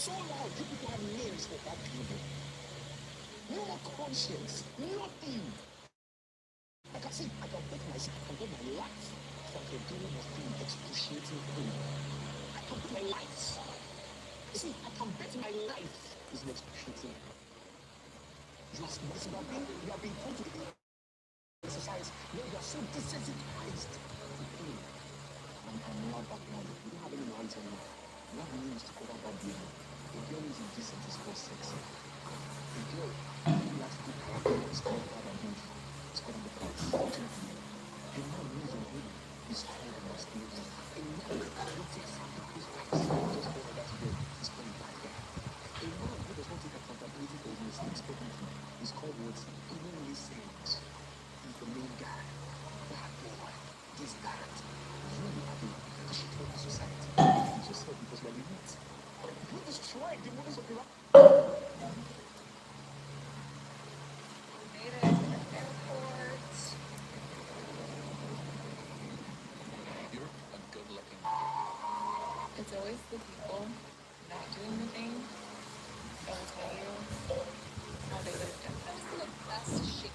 so loud, you people have names for bad people. No conscience, nothing. I can see, I can bet myself, I can bet my life for the doing of pain, excruciating pain. I can bet my life. You see, I can bet my life is an excruciating. You have been told to exercise where you are so desensitized to pain. And now back now, you don't have any light on you. You have names to cover that behavior. A girl is indecent, is called sexy. A girl who likes to do is called bad and beauty. It's called the price. A man who is a woman is called masculinity. A man who takes his rights just for that girl is called a bad guy. A man who does not take accountability for his mistakes publicly is called what? Even listens. He's the main guy. Bad boy. This that. You are the shit of the society. It's yourself because when you meet, you destroy the mothers of the life. You're a good-looking. It's always the people not doing the thing that will tell you how they would have done. That's the best shit.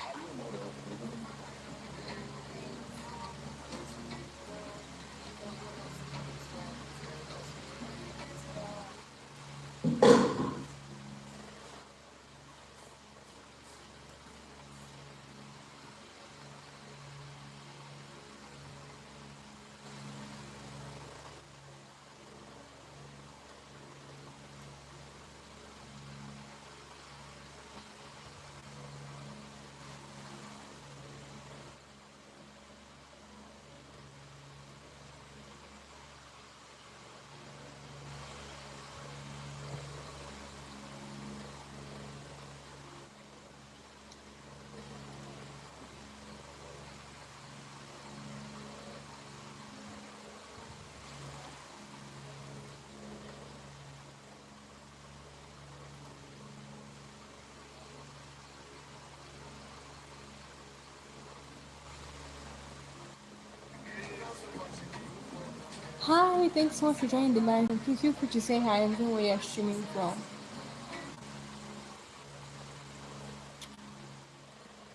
Hi, thanks so much for joining the live. And please feel free to say hi and tell where you're streaming from.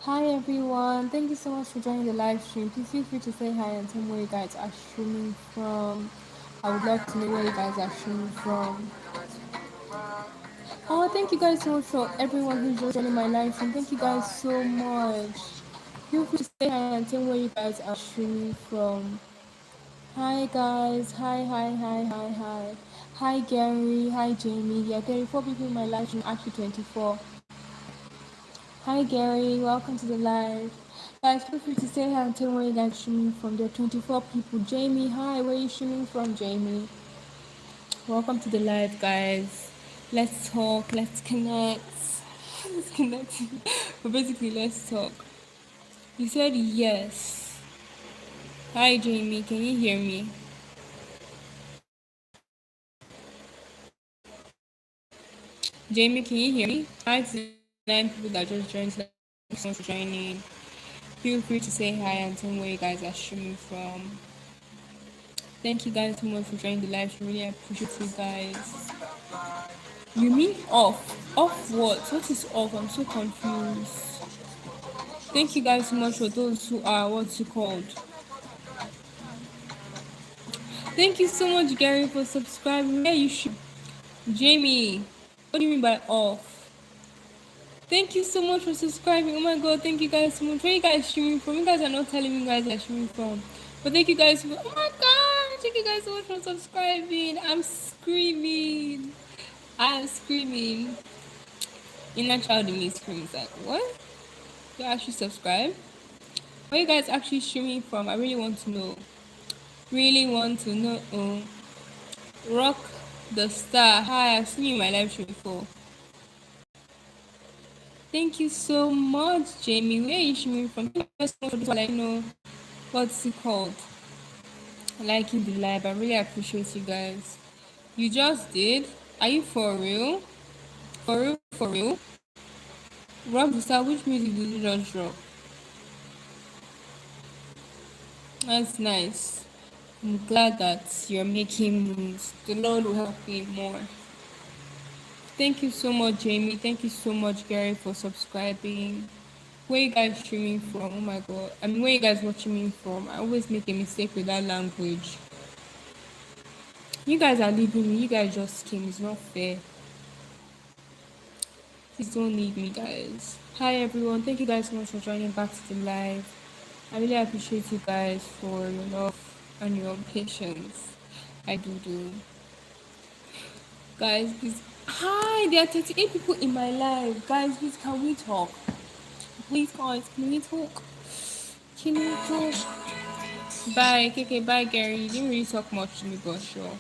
Hi everyone, thank you so much for joining the live stream. Please feel free to say hi and tell me where you guys are streaming from. I would love to know where you guys are streaming from. Oh, thank you guys so much for everyone who's just joining my live stream. Thank you guys so much. Feel free to say hi and tell me where you guys are streaming from. Hi guys, hi. Hi Gary, hi Jamie. There are 34 people in my live stream, actually 24. Hi Gary, welcome to the live. Guys, feel free to say hi and tell me where you guys streaming from. There are 24 people. Jamie, hi, where are you streaming from, Jamie? Welcome to the live, guys. Let's talk, let's connect. Let's connect. But basically, let's talk. You said yes. Hi Jamie, can you hear me? Jamie, can you hear me? Hi to the 9 people that just joined. Thank you so much for joining. Feel free to say hi and tell me where you guys are streaming from. Thank you guys so much for joining the live stream. Really appreciate you guys. You mean off? Off what? What is off? I'm so confused. Thank you guys so much for those who are what's it called. Thank you so much, Gary, for subscribing. Yeah, you should. Jamie, what do you mean by off? Thank you so much for subscribing. Oh my god, thank you guys so much. Where you guys streaming from? You guys are not telling me you guys are streaming from. But thank you guys for, oh my god, thank you guys so much for subscribing. I'm screaming. I'm screaming. Inner child in me screams like, what? You actually subscribe? Where you guys actually streaming from? I really want to know. Really want to know. Rock the star. Hi, I've seen you in my live stream before. Thank you so much, Jamie. Where are you streaming from? Thank you so much for this one. I know what's it called. Liking the live. I really appreciate you guys. You just did. Are you for real? For real? For real? Rock the star. Which music did you just drop? That's nice. I'm glad that you're making moves. The Lord will help you more. Thank you so much, Jamie. Thank you so much, Gary, for subscribing. Where you guys streaming from? Oh my god. I mean, where you guys watching me from? I always make a mistake with that language. You guys are leaving me. You guys just came. It's not fair. Please don't leave me, guys. Hi, everyone. Thank you guys so much for joining back to the live. I really appreciate you guys for your love and your patience. I do. Guys, please. Hi, there are 38 people in my live. Guys, please, can we talk? Please, guys, can we talk? Can we talk? Bye, KK, bye, Gary. You didn't really talk much to me, but sure.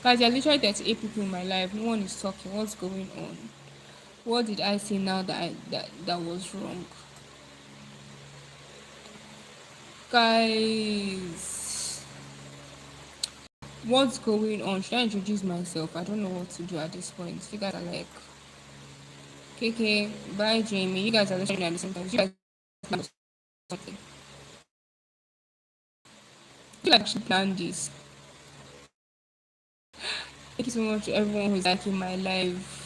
Guys, there are literally 38 people in my life. No one is talking. What's going on? What did I say now that was wrong? Guys, what's going on? Should I introduce myself? I don't know what to do at this point. You guys are like, KK, bye, Jamie. You guys are listening at the same time. You guys know something. You guys actually planned this. Thank you so much to everyone who's like in my life.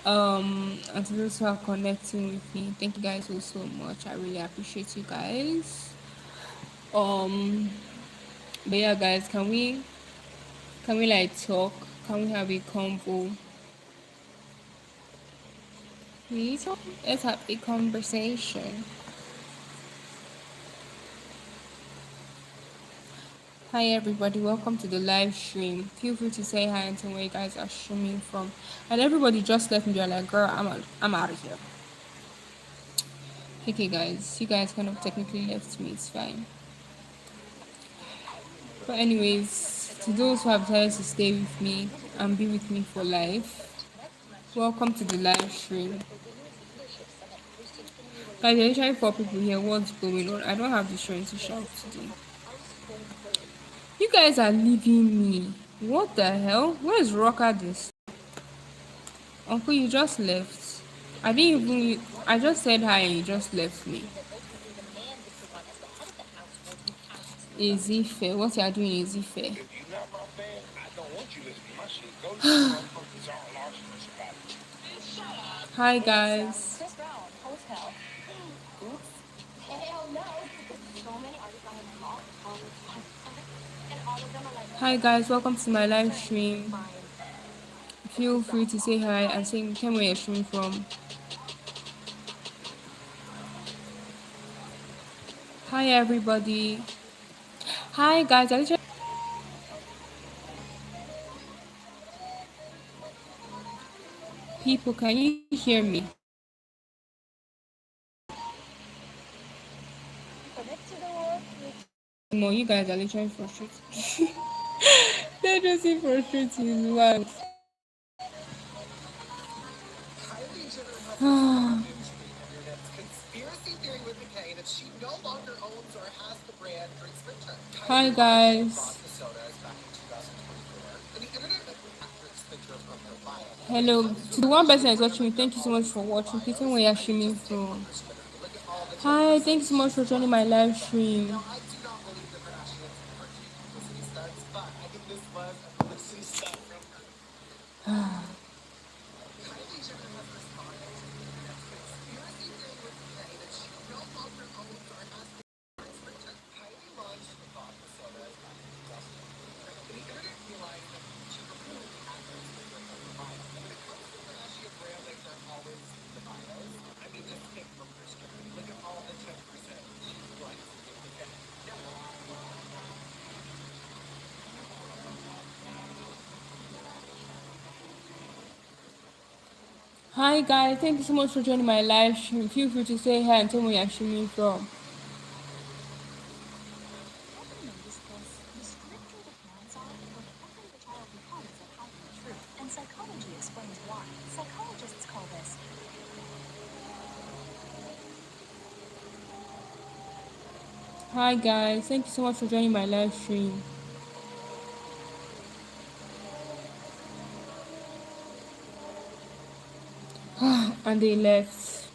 And to those who are connecting with me, thank you guys so much. I really appreciate you guys. Um, but yeah, guys, can we like talk? Can we have a convo? Please, let's have a conversation. Hi everybody, welcome to the live stream. Feel free to say hi and tell where you guys are streaming from. And everybody just left me. They're like, "Girl, I'm out of here." Okay, guys, you guys kind of technically left me. It's fine. But anyways, to those who have decided to stay with me and be with me for life, welcome to the live stream. Guys, there are literally 4 people here. What's going on? I don't have the strength to shout today. You guys are leaving me. What the hell? Where's Rocker this? Uncle, you just left. I didn't even. I just said hi and you just left me. Is it fair? What you are doing is it fair? Hi guys. Hi guys, welcome to my live stream. Feel free to say hi and say tell me where you're streaming from. Hi everybody. Hi guys. People, can you hear me? No, you guys are literally frustrated. They're just frustrating. Wow. Hi guys. Hello. To the one person that's watching me, thank you so much for watching. Please tell me where you're streaming from. Hi, thank you so much for joining my live stream. Hi guys, thank you so much for joining my live stream. Feel free to say hi and tell me where you're streaming from. Hi guys, thank you so much for joining my live stream. And they left.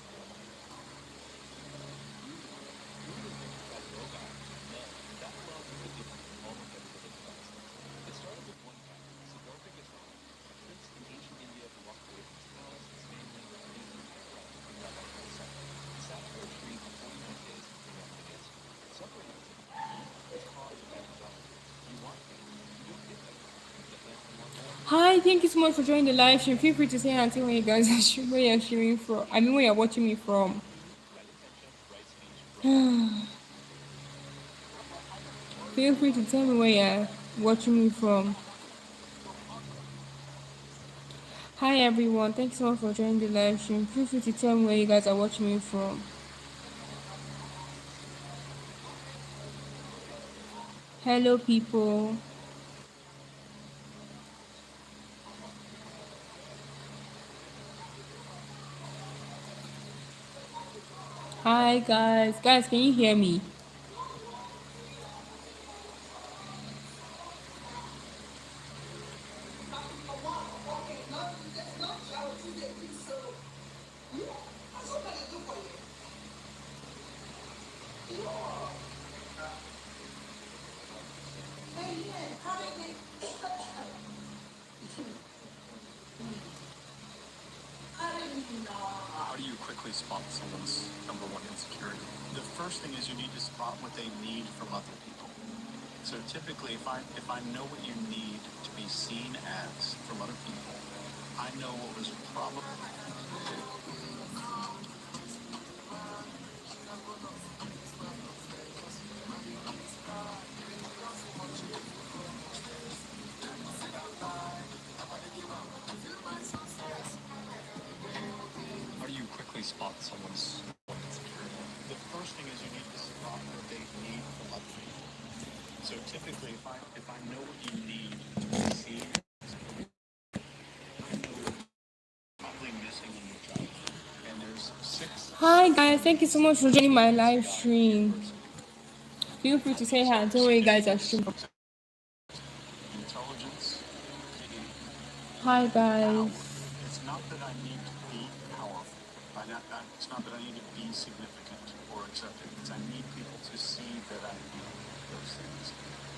Hi, thank you so much for joining the live stream. Feel free to say hi and tell where you guys are where you're streaming from. I mean, where you're watching me from. Feel free to tell me where you're watching me from. Hi everyone, thank you so much for joining the live stream. Feel free to tell me where you guys are watching me from. Hello people. Hi guys. Guys, can you hear me? How do you quickly spot someone's number one insecurity? The first thing is you need to spot what they need from other people. So typically, if I know what you need to be seen as from other people, I know what was probably. How do you quickly spot someone's insecurity? The first thing is you need to spot what they need from other people. So typically, if I know what you need to be seen, I know what's probably missing in your job. And there's six Hi guys, thank you so much for joining my live stream. Feel free to say hi and tell where you guys are streaming from. intelligence, pity, Hi power. guys. It's not that I need to be powerful. It's not that I need to be significant or accepted. It's I need people to see that I need those things.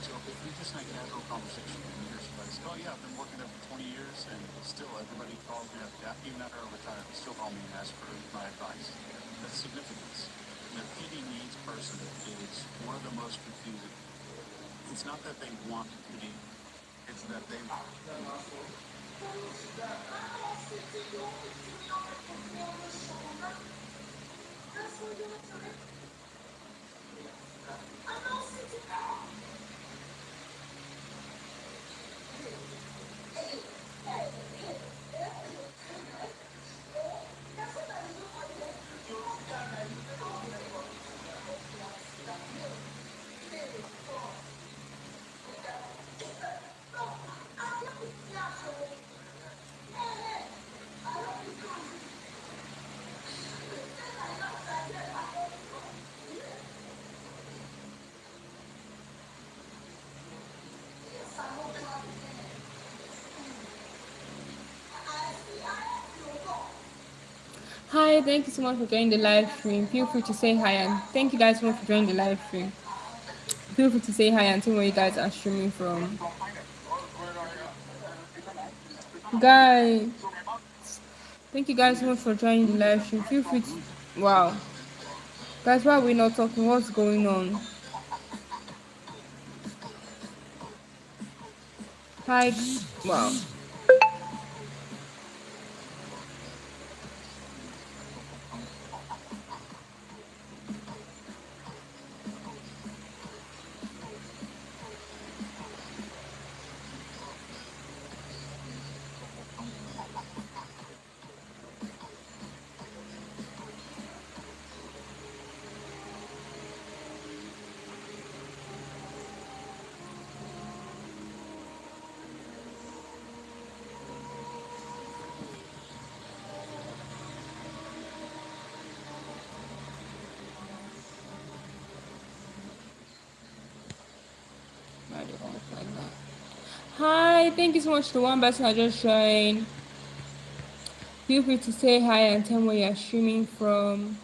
So if we just like casual conversation and you're just like, oh yeah, I've been working there for 20 years and still everybody calls me up, even after I retire, they still call me and ask for my advice. That's significance. The pity needs person is one of the most confusing. It's not that they want pity. It's that they Hi, thank you so much for joining the live stream. Feel free to say hi and thank you guys so much for joining the live stream. Feel free to say hi and tell where you guys are streaming from. Guys, thank you guys so much for joining the live stream. Feel free to. Wow. Guys, why are we not talking? What's going on? Hi. Wow. Hi, thank you so much to one person I just joined. Feel free to say hi and tell me where you're streaming from.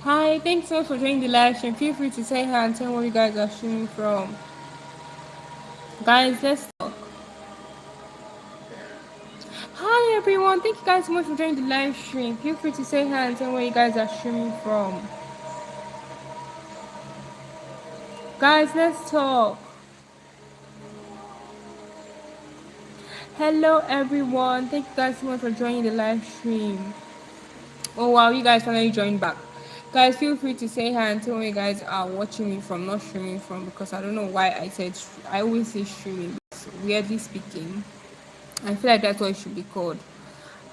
Hi, thanks so much for joining the live stream. Feel free to say hi and tell me where you guys are streaming from. Guys, let's talk. everyone. Thank you guys so much for joining the live stream. Feel free to say hi and tell where you guys are streaming from. Guys, let's talk. Hello everyone. Thank you guys so much for joining the live stream. Oh wow, you guys finally joined back. Guys, feel free to say hi and tell where you guys are watching me from, not streaming from, because I don't know why I always say streaming. Weirdly speaking, I feel like that's what it should be called.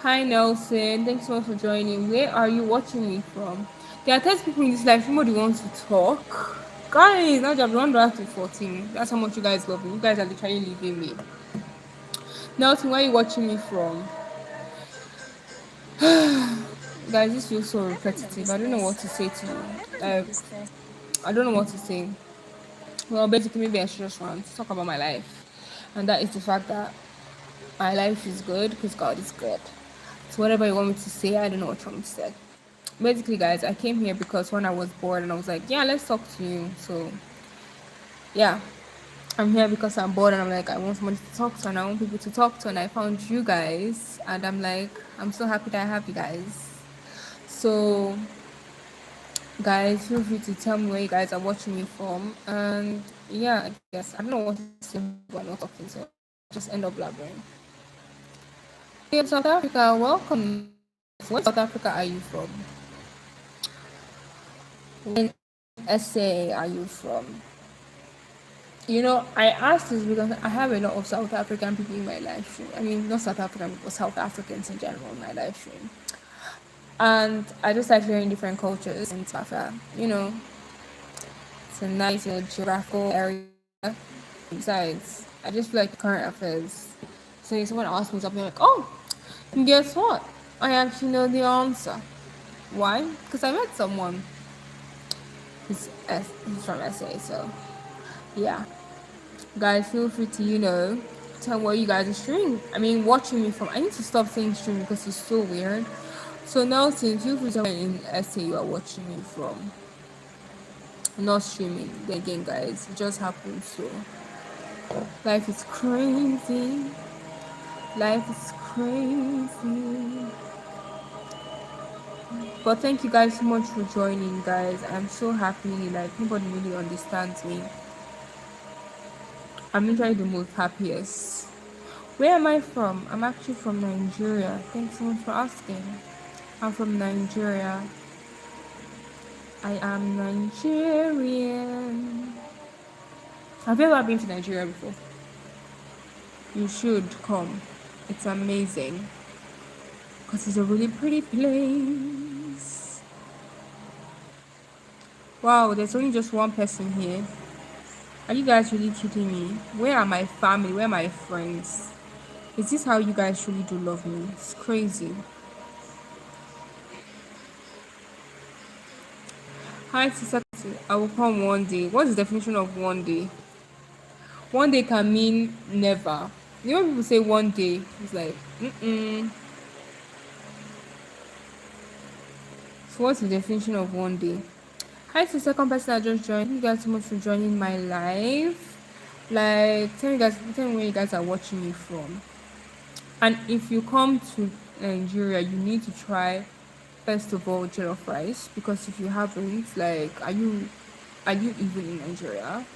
Hi Nelson, thanks so much for joining. Where are you watching me from? There are 10 people in this live. Somebody wants to talk. Guys, now I've run down to 14. That's how much you guys love me. You guys are literally leaving me. Nelson, where are you watching me from? Guys, this feels so repetitive. I don't know what to say to you. I don't know what to say. Well, basically, maybe I should just want to talk about my life. And that is the fact that my life is good because God is good. So whatever you want me to say, I don't know what you want me to say. Basically, guys, I came here because when I was bored and I was like, yeah, let's talk to you. So yeah, I'm here because I'm bored and I'm like, I want somebody to talk to and I want people to talk to, and I found you guys and I'm like, I'm so happy that I have you guys. So guys, feel free to tell me where you guys are watching me from. And yeah, I guess I don't know what to say but I'm not talking, so just end up blabbering. In South Africa, welcome. What South Africa are you from? When SA are you from? You know, I asked this because I have a lot of South African people in my live stream. I mean, not South African, but South Africans in general in my live stream. And I just like hearing different cultures in South Africa. You know, it's a nice geographical area. Besides, I just feel like current affairs. So if someone asks me something like, oh, guess what? I actually know the answer. Why? Because I met someone who's from SA, so yeah. Guys, feel free to, tell where you guys are streaming. I mean, watching me from. I need to stop saying streaming because it's so weird. So now, since feel free to tell where in SA you are watching me from. Not streaming. Then again, guys, it just happened. So life is crazy. Life is crazy. But thank you guys so much for joining, guys. I'm so happy. Like, nobody really understands me. I'm literally the most happiest. Where am I from? I'm actually from Nigeria. Thanks so much for asking. I'm from Nigeria. I am Nigerian. Have you ever been to Nigeria before? You should come. It's amazing. Because it's a really pretty place. Wow, there's only just one person here. Are you guys really kidding me? Where are my family? Where are my friends? Is this how you guys truly do love me? It's crazy. Hi, sister. I will come one day. What's the definition of one day? One day can mean never. You know when people say one day, it's like, mm-mm. So what's the definition of one day? Hi to the second person I just joined. Thank you guys so much for joining my live. Like, tell me where you guys are watching me from. And if you come to Nigeria, you need to try first of all jollof rice, because if you haven't, like, are you even in Nigeria?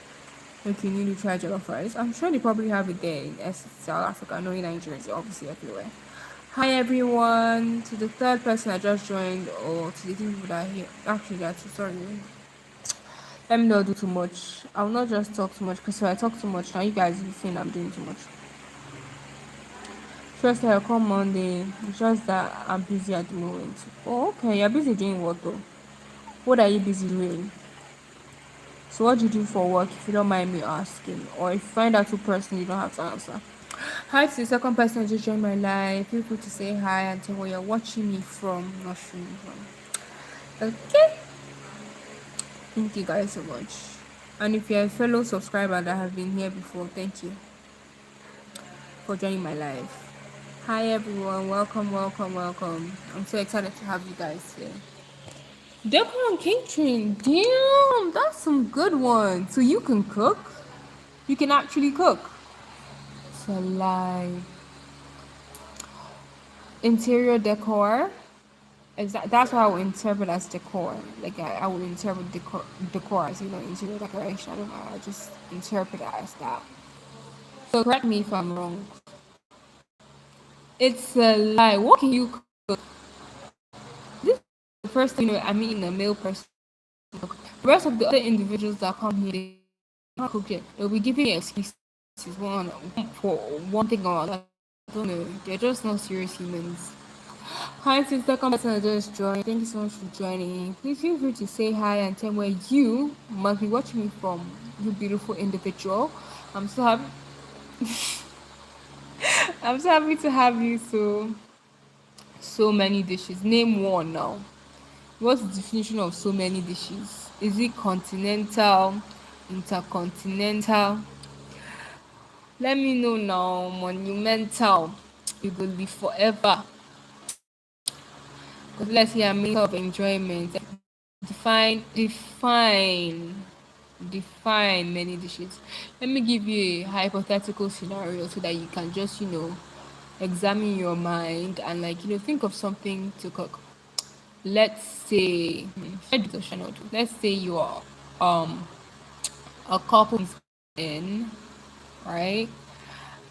Like, you need to try jollof rice. I'm sure they probably have it there in South Africa. No, in Nigeria, it's obviously everywhere. Hi everyone, to the third person I just joined, or to the people that are here. Actually, that's sorry. Let me not do too much. I will not just talk too much, because if I talk too much, now you guys will think I'm doing too much. First, I'll come Monday. It's just that I'm busy at the moment. Oh, okay. You're busy doing what though? What are you busy doing? So, what do you do for work, if you don't mind me asking? Or if you find out too personal, you don't have to answer. Hi to the second person who just joined my live. Feel free to say hi and tell where you're watching me from, not streaming from. Okay. Thank you guys so much. And if you're a fellow subscriber that have been here before, thank you for joining my live. Hi everyone, welcome. I'm so excited to have you guys here. Declan Catering, damn, that's some good ones. So you can cook? You can actually cook? It's a lie. Interior decor. That's what I would interpret as decor. Like I would interpret decor as interior decoration. I don't know. I just interpret it as that. So correct me if I'm wrong. It's a lie. What can you cook? This is the first time I meet a male person. The rest of the other individuals that come here, they can't cook it. They'll be giving me excuses one for one thing or another. I don't know. They're just not serious humans. Hi, sister. Come back and just join. Thank you so much for joining. Please feel free to say hi and tell where you must be watching me from. You beautiful individual. I'm so happy. I'm so happy to have you. So many dishes. Name one now. What's the definition of so many dishes? Is it continental, intercontinental? Let me know now. Monumental. You will live forever. Because let's say I'm making of enjoyment. Define many dishes. Let me give you a hypothetical scenario so that you can just examine your mind and think of something to cook. Let's say should I do or should I not do? Let's say you are a couple in, right?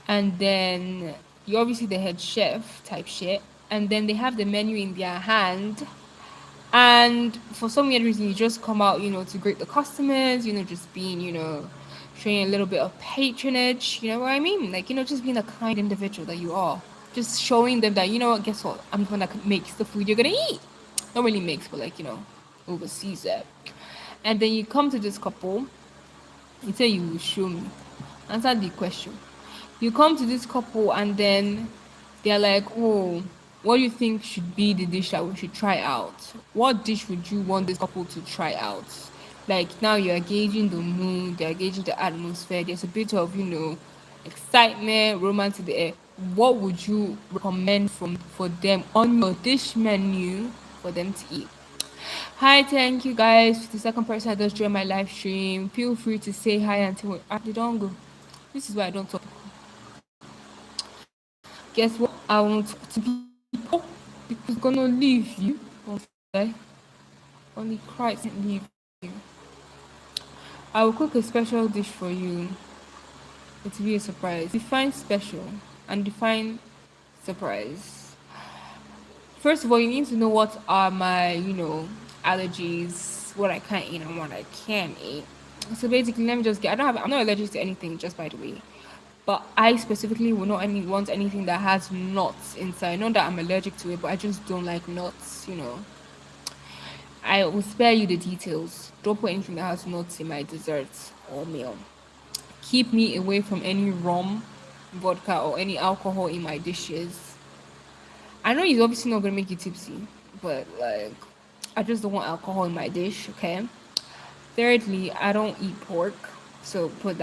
And then you're obviously the head chef type shit, and then they have the menu in their hand, and for some weird reason you just come out to greet the customers, just being showing a little bit of patronage, you know what I mean, just being a kind individual that you are, just showing them that what, guess what, I'm the one that makes the food you're gonna eat. Not really makes, but oversees it. And then you come to this couple, you say you will show me. Answer the question. You come to this couple and then they're like, oh, what do you think should be the dish that we should try out? What dish would you want this couple to try out? Like now you're gauging the mood, you're gauging the atmosphere, there's a bit of, excitement, romance in the air. What would you recommend for them on your dish menu for them to eat? Hi, thank you guys. The second person that just joined my live stream. Feel free to say hi until we actually don't go. This is why I don't talk. Guess what? I won't talk to people because I'm gonna leave you. Okay? Only Christ can leave you. I will cook a special dish for you. It will be a surprise. Define special and define surprise. First of all, you need to know what are my, allergies, what I can't eat and what I can eat. So basically, let me just get. I'm not allergic to anything, just by the way. But I specifically will not want anything that has nuts inside. Not that I'm allergic to it, but I just don't like nuts. I will spare you the details. Don't put anything that has nuts in my desserts or meal. Keep me away from any rum, vodka, or any alcohol in my dishes. I know it's obviously not gonna make you tipsy, but I just don't want alcohol in my dish, okay? Thirdly, I don't eat pork, so take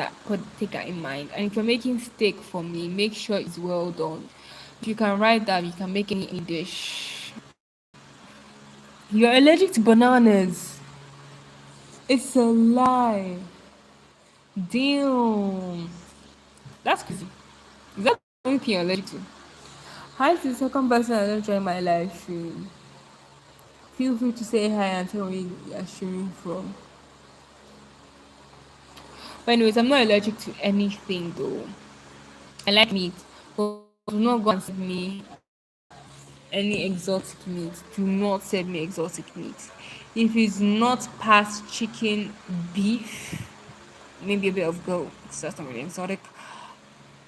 that in mind. And if you're making steak for me, make sure it's well done. If you can write that, you can make any dish. You're allergic to bananas. It's a lie. Damn. That's crazy. Is that the only thing you're allergic to? Hi to the second person that just joined my live stream. Feel free to say hi and tell me you're streaming from. But anyways, I'm not allergic to anything though. I like meat, but do not go and send me any exotic meat. Do not send me exotic meat. If it's not past chicken, beef, maybe a bit of goat, because that's not really exotic.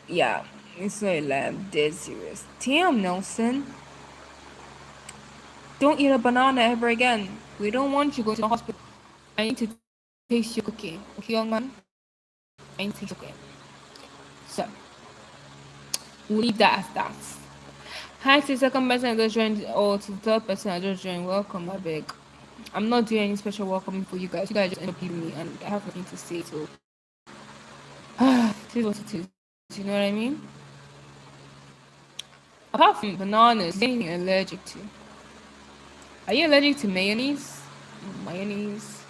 Yeah, it's not a lamb. Dead serious. Damn, Nelson. Don't eat a banana ever again. We don't want you going to the hospital. I need to taste your cooking. Okay, young man? I need to taste your cooking. So, we'll leave that as that. Hi to the second person I just joined, or to the third person I just joined. Welcome, I beg. I'm not doing any special welcoming for you guys. You guys just end up leaving me, and I have nothing to say. So, this is what it is. You know what I mean? Apart from bananas, is there anything you're allergic to? Are you allergic to mayonnaise? Mayonnaise?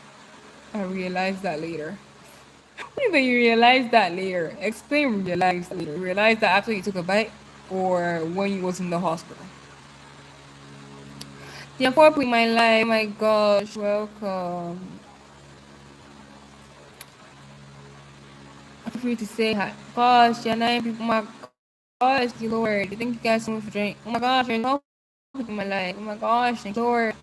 I realized that later. What do you mean you realized that later? Explain realized later. You realized that after you took a bite, or when you was in the hospital? There are four people in my life. Oh my gosh, welcome. Feel free to say hi. Gosh, there are nine people. Oh my gosh, thank you, Lord. Thank you guys so much for joining. Oh my gosh, there's 12 people in my life. Oh my gosh, thank you, Lord.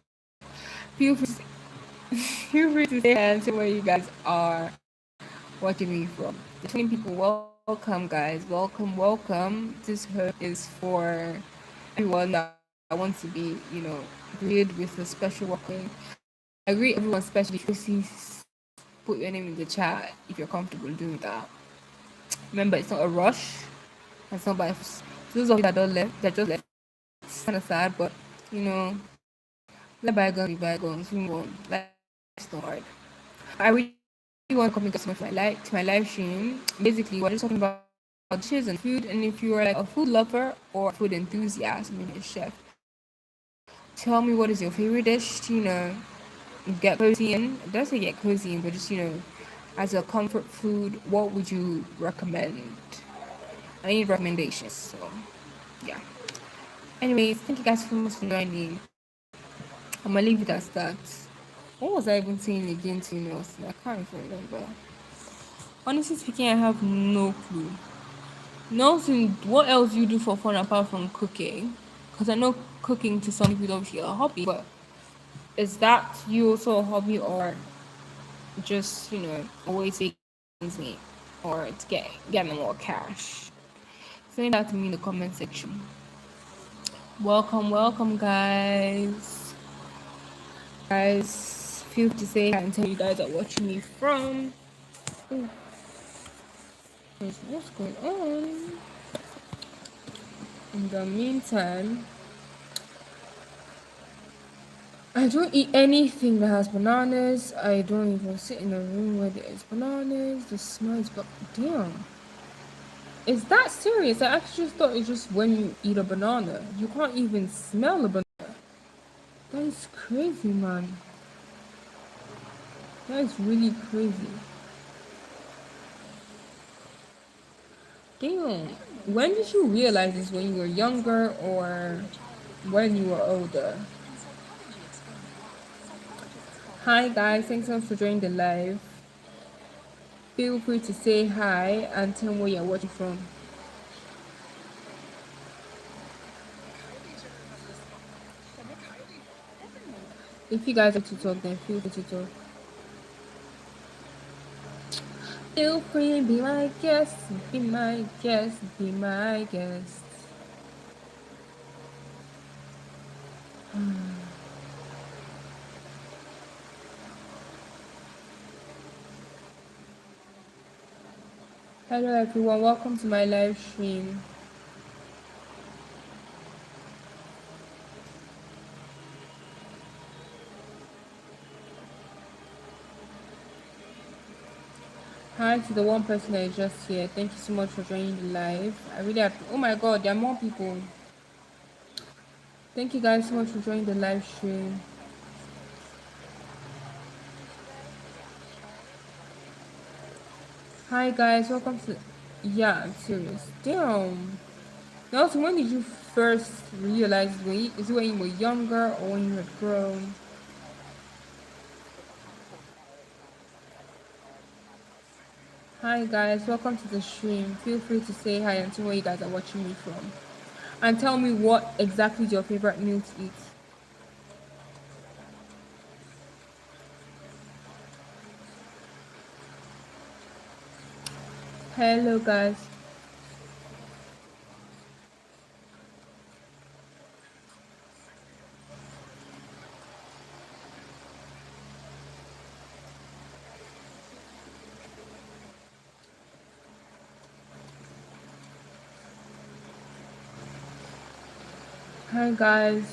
Feel free to feel free to say hi and say where you guys are watching me from. The 20 people, welcome, guys. Welcome, welcome. This home is for everyone that wants to be, greeted with a special welcome. I greet everyone specially. Please put your name in the chat if you're comfortable doing that. Remember, it's not a rush. It's not by those of you that don't left, that just left. It's kind of sad, but you know, let bygones be bygones. We move on. Life's not hard. I really want to come and get so much to my live stream. Basically, we're just talking about dishes and food. And if you are like a food lover or a food enthusiast, maybe a chef, tell me what is your favorite dish. Get cozy in. It doesn't get cozy in, but just as a comfort food, what would you recommend? I need recommendations. So yeah. Anyways, thank you guys so much for joining. I'm gonna leave it as that. What was I even saying again to I can't even remember. Honestly speaking, I have no clue. Nothing. What else do you do for fun apart from cooking? Because I know cooking to some people is obviously a hobby, but is that you also a hobby or just always making ends meet or to get me more cash? Send that to me in the comment section. Welcome, welcome, guys. Guys, feel free to say hi and tell you guys are watching me from. Ooh, what's going on? In the meantime, I don't eat anything that has bananas. I don't even sit in a room where there is bananas. The smell is but damn. Is that serious? I actually just thought it's just when you eat a banana. You can't even smell a banana. That is crazy, man. That is really crazy. Damn. When did you realize this? When you were younger or when you were older? Hi guys, thanks so much for joining the live. Feel free to say hi and tell me where you're watching from. If you guys want to talk, then feel free to talk. Feel free, be my guest, be my guest, be my guest. Hello everyone, welcome to my live stream. Hi to the one person that is just here. Thank you so much for joining the live. I really oh my god, there are more people. Thank you guys so much for joining the live stream. Hi guys, welcome to. Yeah, I'm serious. Damn. Now, so when did you first realize? Is it when you were younger or when you had grown? Hi guys, welcome to the stream. Feel free to say hi and tell where you guys are watching me from, and tell me what exactly is your favorite meal to eat. Hello guys. Hi guys.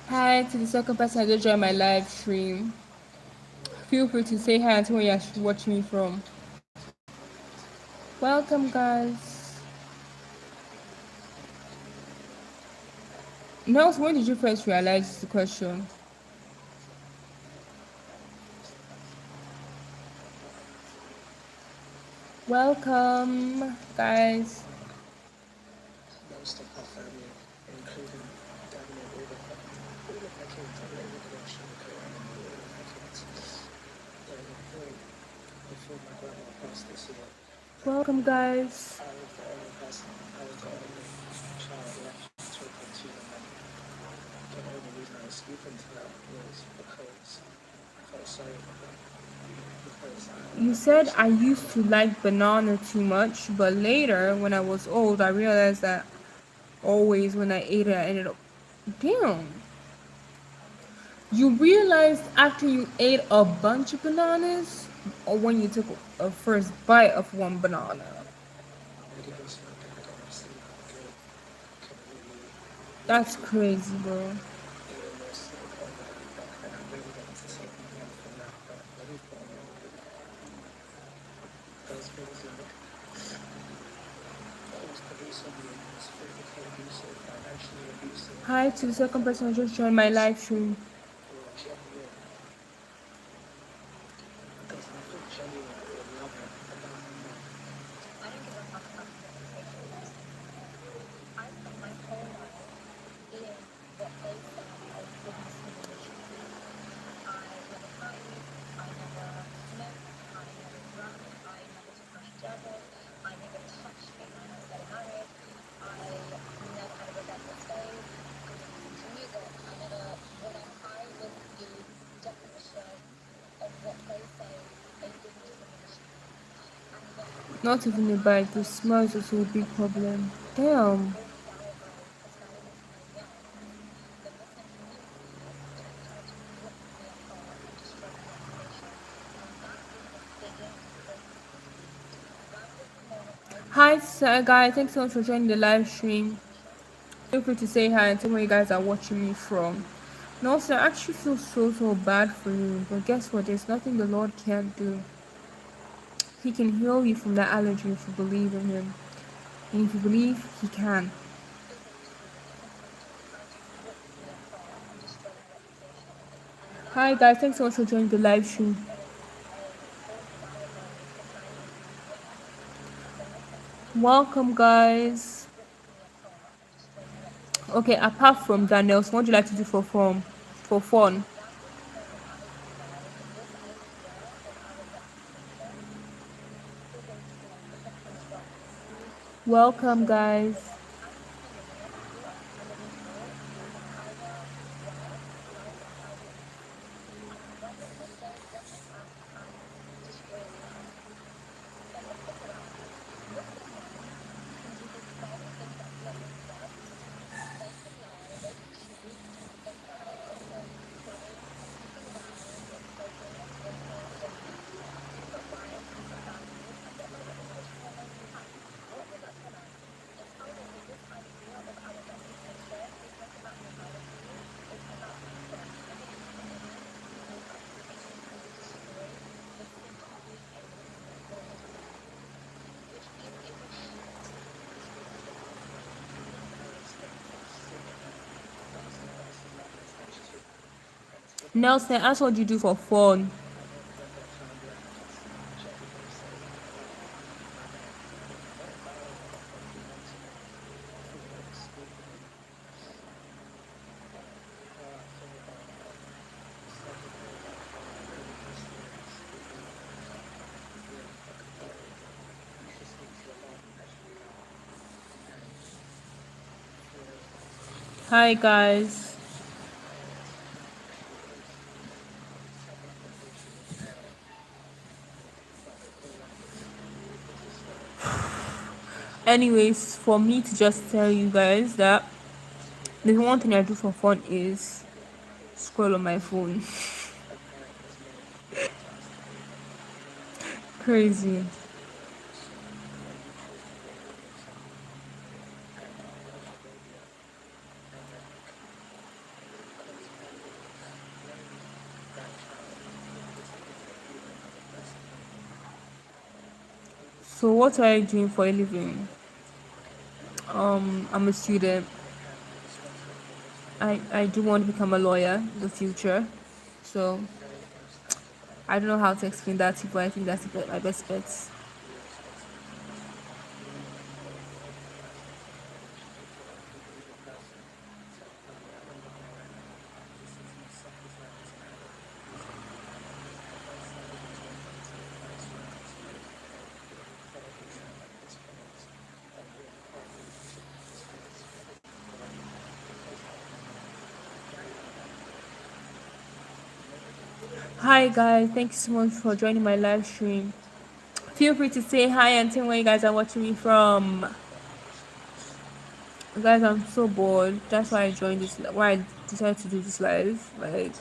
Hi to the second person that just joined my live stream. Feel free to say hi and tell where you're watching me from. Welcome guys. Nels, when did you first realize the question? Welcome, guys. Most of my family, including Danny and all of my kids, I'm not even going to sugarcoat it anymore. All of my kids, they were born before my grandma passed this year. Welcome, guys. I was the only person, I was the only child left to a continuum, and the only reason I was speaking to that was because I felt sorry for her. Because You I thought said she I would used never. to like banana too much, but later, when I was old, I realized that always when I ate it, I ended up. Damn. You realized after you ate a bunch of bananas, or when you took a first bite of one banana? I'd even smoke and I got enough sleep. I'm good. Couldn't really That's mentally crazy, bro. it almost to the point where I really wanted to take my life from that. But when you've got a mom that does things like calls police on you, is physically abusive, financially abusive, Hi to the second person who just joined my live stream. or genuine, there's nothing genuine or loving about a mom. Not even a bite. The smell is also a big problem. Damn. Hi, sir, guys. Thanks so much for joining the live stream. Feel free to say hi and tell me where you guys are watching me from. And also, I actually feel so bad for you. But guess what? There's nothing the Lord can't do. He can heal you from that allergy if you believe in Him. And if you believe, He can. Hi, guys. Thanks so much for joining the live stream. Welcome, guys. Okay, apart from Daniels, what would you like to do for fun? For fun. Welcome, guys. Nelson, ask what you do for fun. My mom never found the efficacy in which everybody says in her life. My mom went viral a few months ago for speaking on how I feel about her second daughter being Muslim, speaking of being a Catholic. You should speak to your mom as you can. And for she got Hi, guys. and because the second conviction was failed, but the call was discovered. So Anyways, for me to just tell you guys that the one thing I do for fun is scroll on my phone. a parent has made fantastic. Crazy. So when you choose to be a loving father and homophobia endemic cause problems, that child is even a blessing. So, what are you doing for a living? Okay. I'm a student. And what's your degree? I do want to become a lawyer in the future. So I don't know how to explain that to you, but I think that's my best bet. Hi guys, thank you so much for joining my live stream. Feel free to say hi and tell me where you guys are watching me from. Guys, I'm so bored. That's why I joined this. Why I decided to do this live. Like,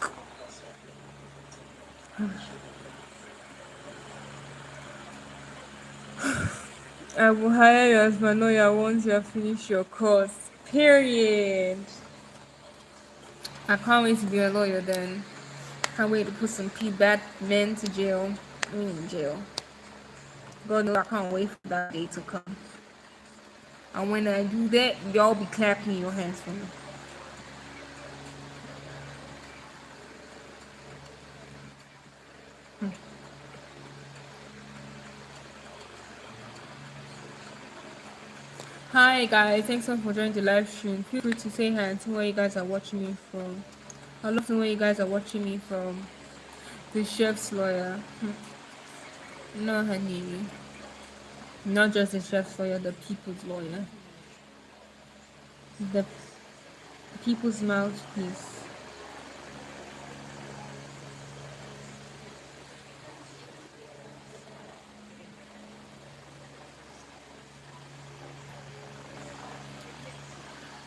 I will hire you as my lawyer once you have finished your course. Period. I can't wait to be a lawyer then. Can't wait to put some bad men to jail. In jail. God knows I can't wait for that day to come. And when I do that, y'all be clapping your hands for me. Hi guys, thanks so much for joining the live stream. Feel free to say hi and tell where you guys are watching me from. I'd love to know where you guys are watching me from. The chef's lawyer. No, honey. Not just the chef's lawyer, the people's lawyer. The people's mouthpiece.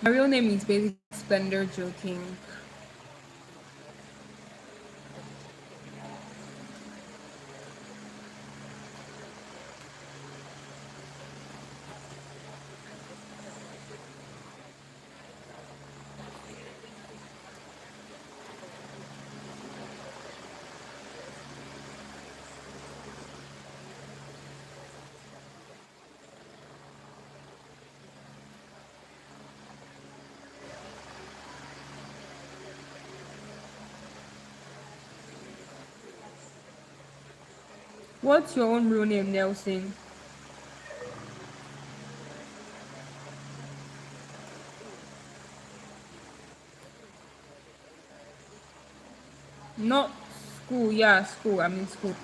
My real name is basically Splendour Joe King. What's your own real name, Nelson? Not school, yeah, school. I mean school.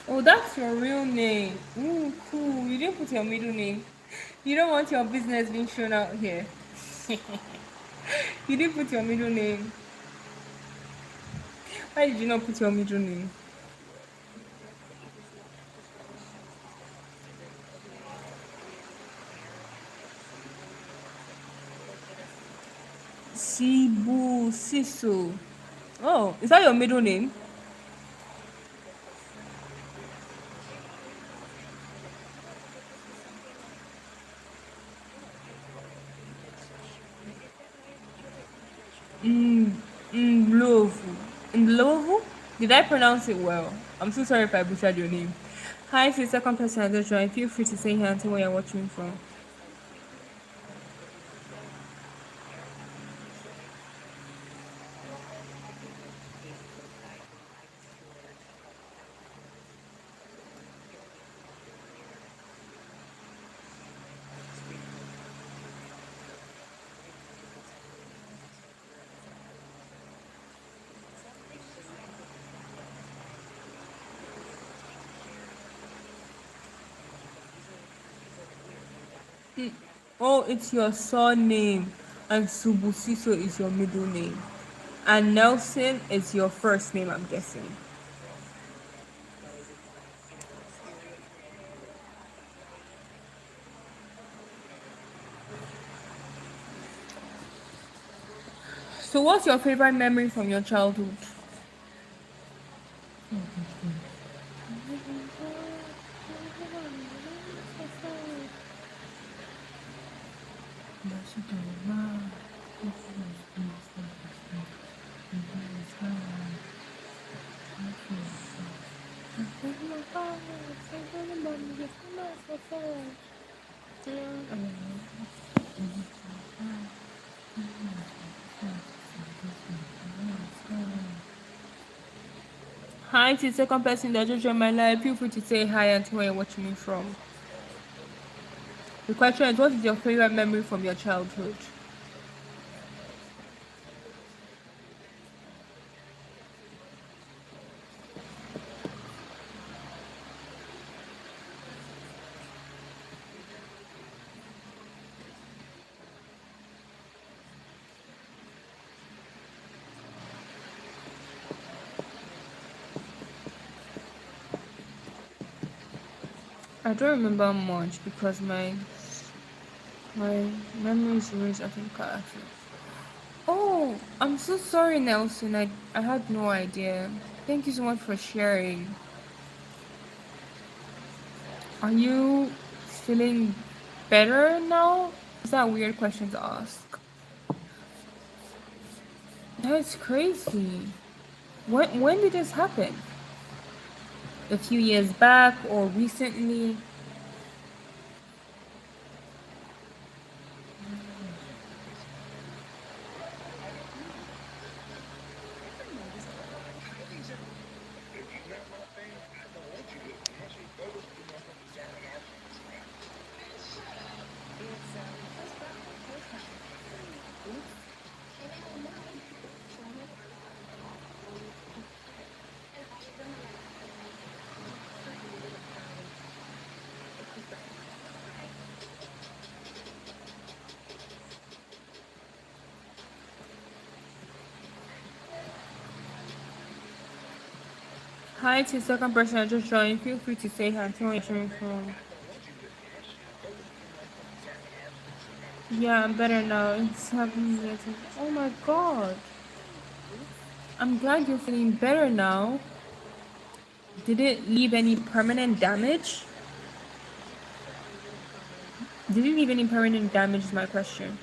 Oh, that's your real name. Ooh, cool. You didn't put your middle name. You don't want your business being shown out here. You didn't put your middle name. Why did you not put your middle name? Sibu Siso. Oh, is that your middle name? Ndlovu. Ndlovu? Did I pronounce it well? I'm so sorry if I butchered your name. Hi, if you're the second person I just joined, feel free to say here and tell where you're watching me from. Oh, it's your surname. And Subusiso is your middle name. And Nelson is your first name, I'm guessing. So, what's your favorite memory from your childhood? Hi to the second person that just joined my live. Feel free to say hi and tell where you're watching me from. The question is, what is your favorite memory from your childhood? I don't remember much because my memory is erased. I think actually. Oh, I'm so sorry, Nelson. I had no idea. Thank you so much for sharing. Are you feeling better now? Is that a weird question to ask? That's crazy. When did this happen? A few years back or recently? Hi to the second person I just joined. Feel free to say hi and tell where you're joining from. Yeah, I'm better now. It's happening later. Oh my god. I'm glad you're feeling better now. Did it leave any permanent damage? Did it leave any permanent damage is my question.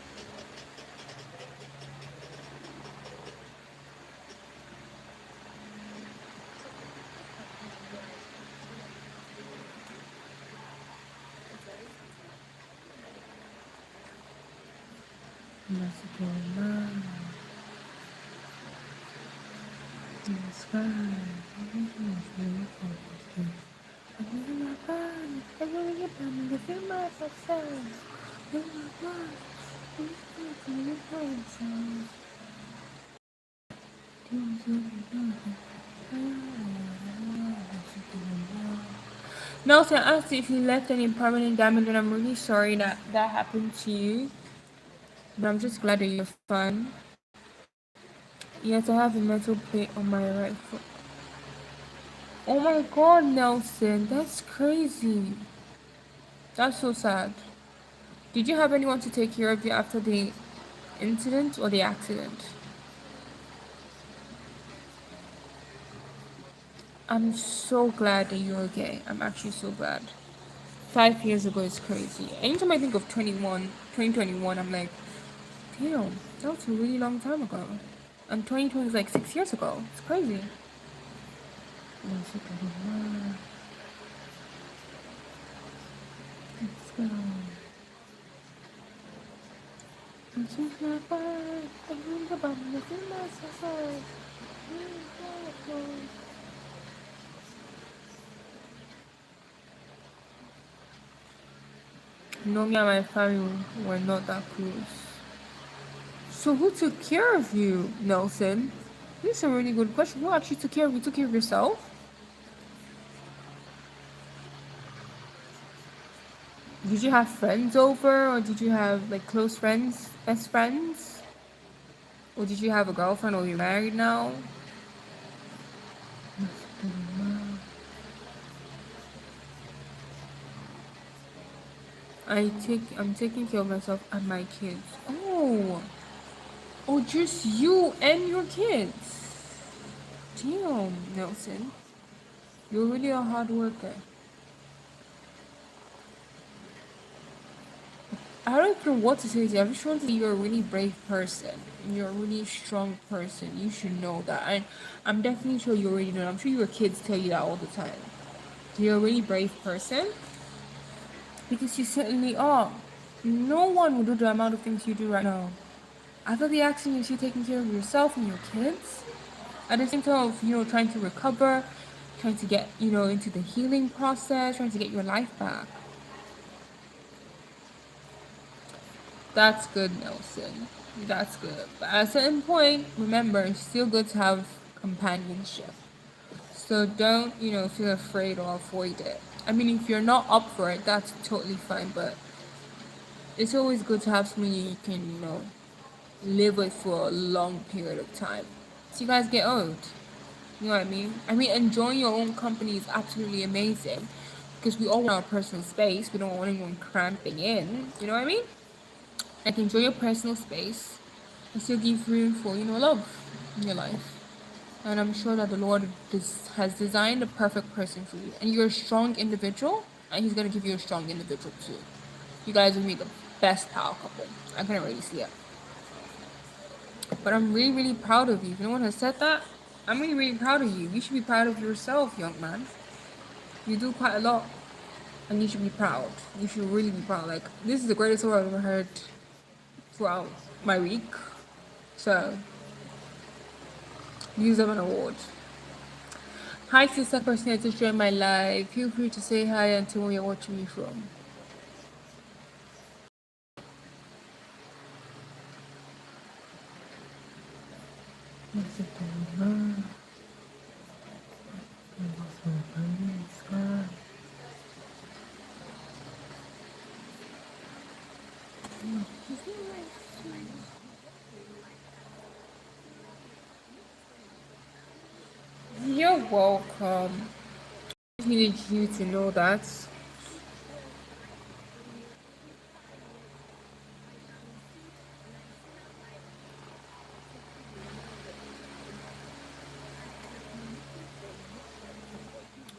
Nelson asked if you left any permanent damage, and I'm really sorry that that happened to you. But I'm just glad that you're fine. Yes, I have a metal plate on my right foot. Oh my god, Nelson, that's crazy. That's so sad. Did you have anyone to take care of you after the incident or the accident? I'm so glad that you're okay. I'm actually so glad. 5 years ago is crazy. Anytime I think of 2021, I'm like, damn, that was a really long time ago. And 2020 is like 6 years ago. It's crazy. No, me and my family were not that close. So who took care of you, Nelson? This is a really good question. Who actually took care of you? Took care of yourself? Did you have friends over, or did you have like close friends, best friends? Or did you have a girlfriend, or you married now? I'm taking care of myself and my kids. Oh, just you and your kids. Damn, Nelson, you're really a hard worker. I don't know what to say to you. I'm just trying to say you're a really brave person. You're a really strong person. You should know that. And I'm definitely sure you already know. I'm sure your kids tell you that all the time. You're a really brave person because you certainly are. No one will do the amount of things you do right now. After the accident, you're taking care of yourself and your kids. At the same time of, trying to recover, trying to get, into the healing process, trying to get your life back. That's good, Nelson. That's good. But at a certain point, remember, it's still good to have companionship. So don't, feel afraid or avoid it. I mean, if you're not up for it, that's totally fine. But it's always good to have someone you can, live with for a long period of time. So you guys get old. You know what I mean? I mean, enjoying your own company is absolutely amazing because we all want our personal space. We don't want anyone cramping in. You know what I mean? Like, enjoy your personal space and still give room for, love in your life. And I'm sure that the Lord has designed a perfect person for you. And you're a strong individual, and He's going to give you a strong individual too. You guys will be the best power couple. I can already see it. But I'm really, really proud of you. If no one has said that, I'm really, really proud of you. You should be proud of yourself, young man. You do quite a lot, and you should be proud. You should really be proud. Like, this is the greatest word I've ever heard throughout my week. So, use them an award. Hi, sister person that just joined my live. Feel free to say hi and tell me where you're watching me from. You're welcome. I needed you to know that.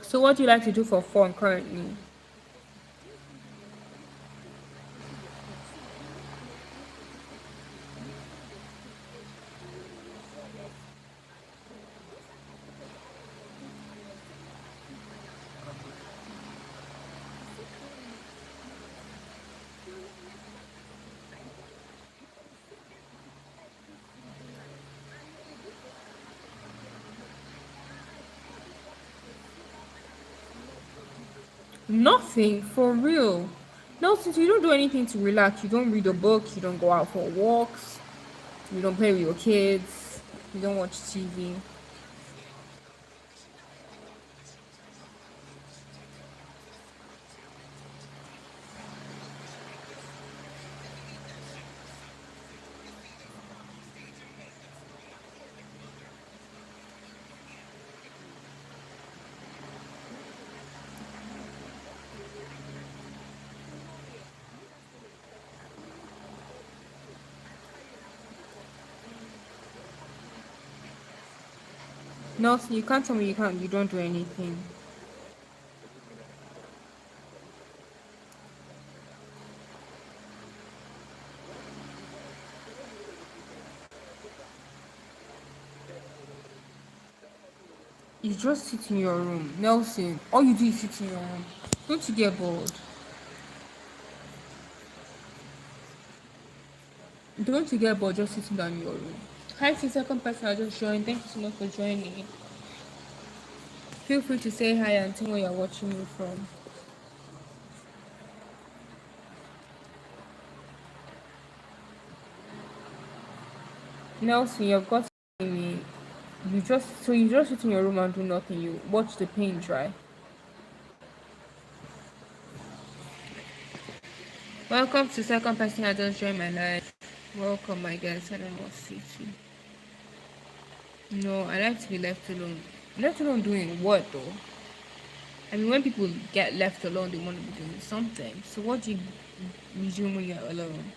So, what do you like to do for fun currently? Nothing, for real. No, since you don't do anything to relax, you don't read a book, you don't go out for walks, you don't play with your kids, you don't watch TV. Nelson, you can't tell me you don't do anything. You just sit in your room. Nelson, all you do is sit in your room. Don't you get bored? Don't you get bored just sitting down in your room? Hi to the second person I just joined. Thank you so much for joining. Feel free to say hi and tell me where you're watching me from. Nelson, you've got to tell me. You just sit in your room and do nothing. You watch the paint dry. Welcome to second person that just joined my life. Welcome, I guess. I don't know what to say to you. No, I like to be left alone. Left alone doing what though? I mean, when people get left alone, they want to be doing something. So what do you resume when you're alone?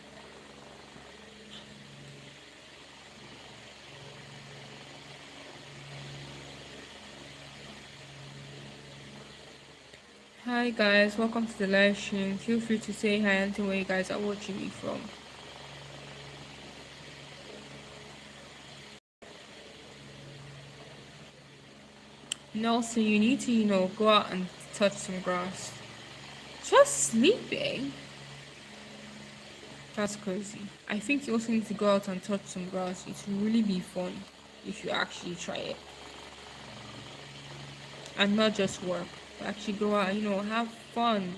Hi guys, welcome to the live stream. Feel free to say hi and tell where you guys are watching me from. Nelson, you need to, go out and touch some grass. Just sleeping? That's crazy. I think you also need to go out and touch some grass. It will really be fun if you actually try it. And not just work. But actually go out, have fun.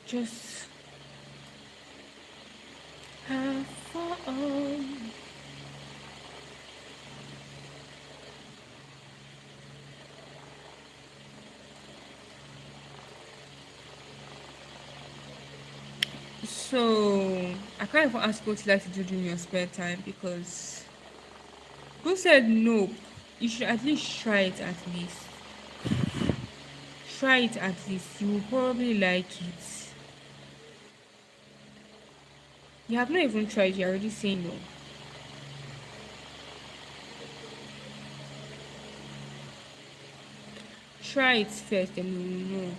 Just have fun. So I can't even ask what you like to do during your spare time because who said no? You should at least try it at least. Try it at least. You will probably like it. You have not even tried, you're already saying no. Try it first, then you will know.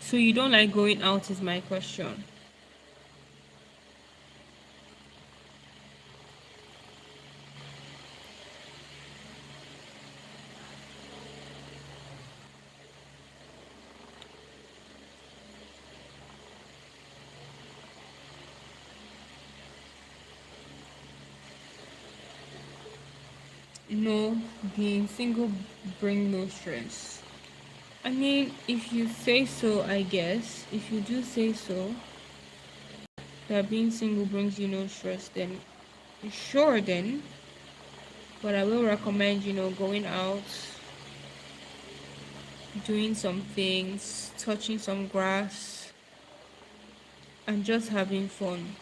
So you don't like going out is my question. No, being single bring no stress. I mean, if you say so, I guess. If you do say so, that being single brings you no stress, then sure then. But I will recommend, going out, doing some things, touching some grass, and just having fun.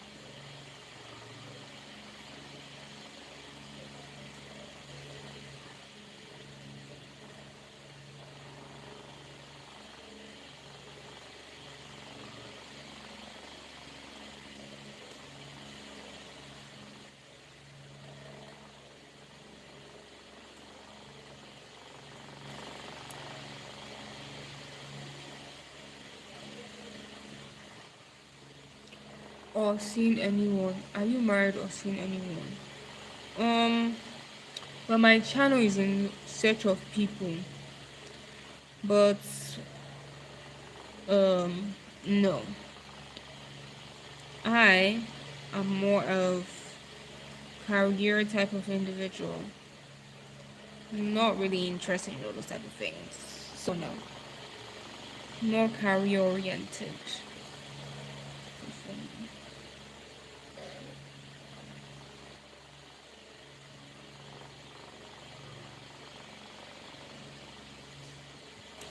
Or seeing anyone. Are you married or seeing anyone? Um, well, my channel is in search of people, but no. I am more of career type of individual. I'm not really interested in all those type of things. So no. More career oriented.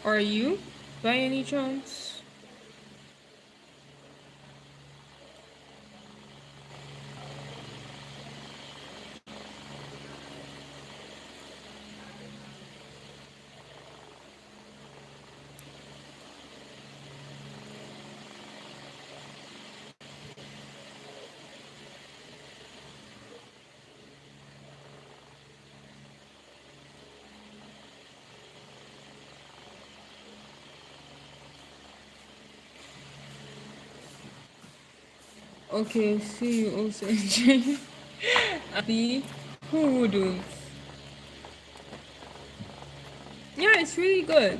Are you, by any chance? Okay, see you also enjoy. Abby, who wouldn't? Yeah, it's really good.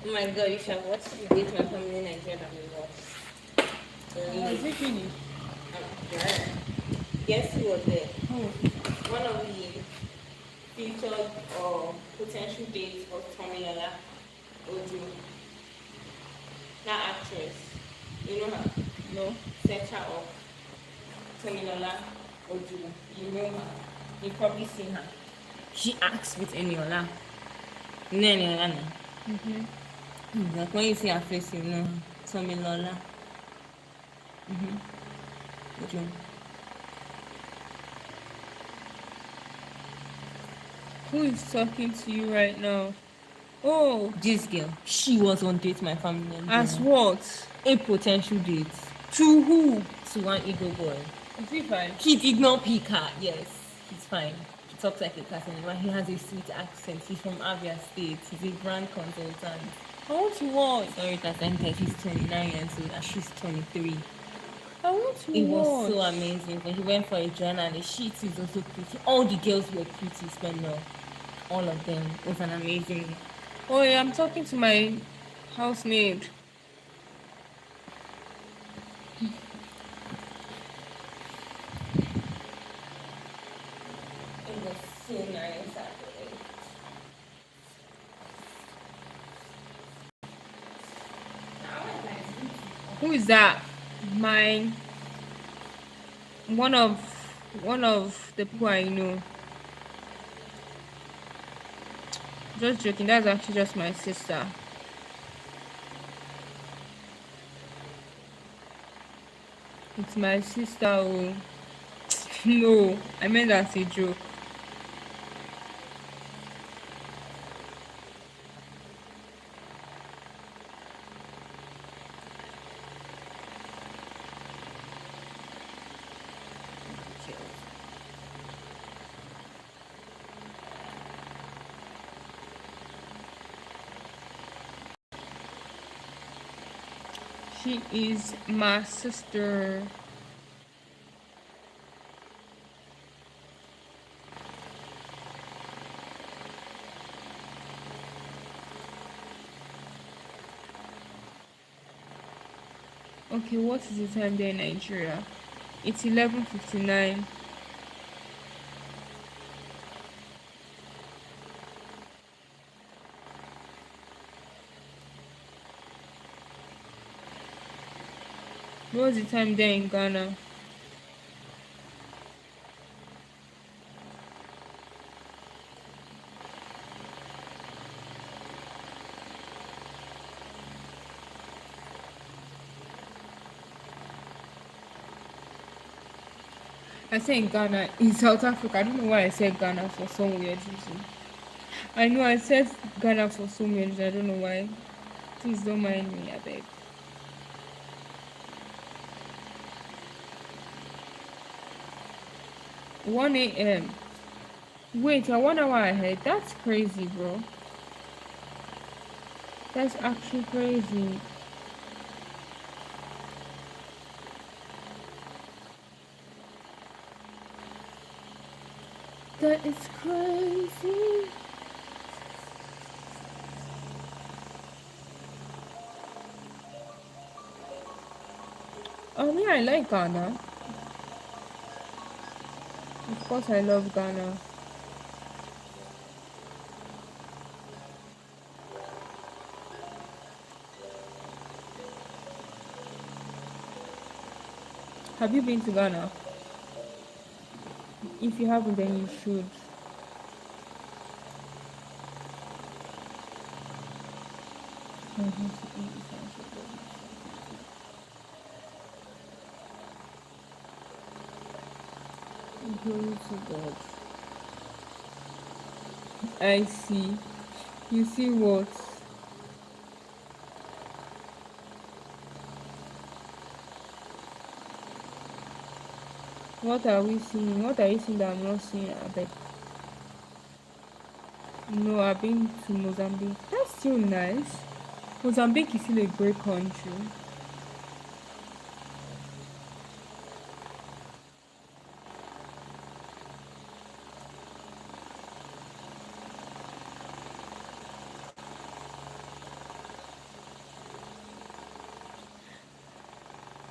Oh my god, you should have watched the date my family in Nigeria that we lost. Oh, is it finished? Yeah. Guess who was there? Oh, One of the featured or potential dates of Tomilola Ojo, that actress. You know her? no. Set her up. Tomilola Ojo. You know her. You've probably seen her. She acts with Eniola. You know Eniola now? Like when you see her face, you know her. Tomilola Ojo. Who is talking to you right now? Oh, This girl, she was on date my family and as what? a potential date To who? to one Igbo boy. Is he fine? He did not pick her. Yes, he's fine. He talks like a Casanova. He has a sweet accent. He's from Abia State. He's a brand consultant. I want to watch. Sorry, Cassandra, he's 29 years old and she's 23. I want to It watch. was so amazing. When he went for a journey and the sheets is also pretty. All the girls were pretty, Splendour. All of them. It was an amazing. Oh yeah, I'm talking to my housemaid. It was so nice. Actually. Who is that? My one of the people I know. Just joking. That's actually just my sister. It's my sister. Oh. No, I meant that's a joke. She is my sister. Okay, what is the time there in Nigeria? It's 11:59. What's the time there in Ghana? I said in Ghana, in South Africa. I don't know why I said Ghana for some weird reason. I know I said Ghana for some weird reason. I don't know why. Please don't mind me, I beg. 1 a.m. Wait, you're 1 hour ahead. That's crazy, bro. That's actually crazy. That is crazy. Yeah, I like Ghana. Of course, I love Ghana. Have you been to Ghana? If you haven't, then you should. Glory to God. I see. You see what? What are we seeing? What are you seeing that I'm not seeing? I beg. No, I've been to Mozambique. That's still nice. Mozambique is still a great country.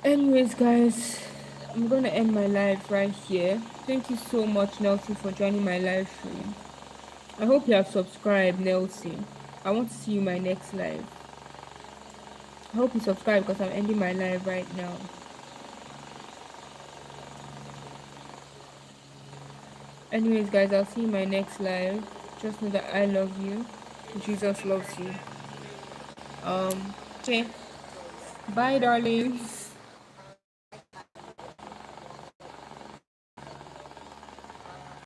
Anyways, guys, I'm gonna end my live right here. Thank you so much, Nelson, for joining my live stream. I hope you have subscribed, Nelson. I want to see you in my next live. I hope you subscribe because I'm ending my live right now. Anyways, guys, I'll see you in my next live. Just know that I love you. Jesus loves you. Okay. Bye, darlings.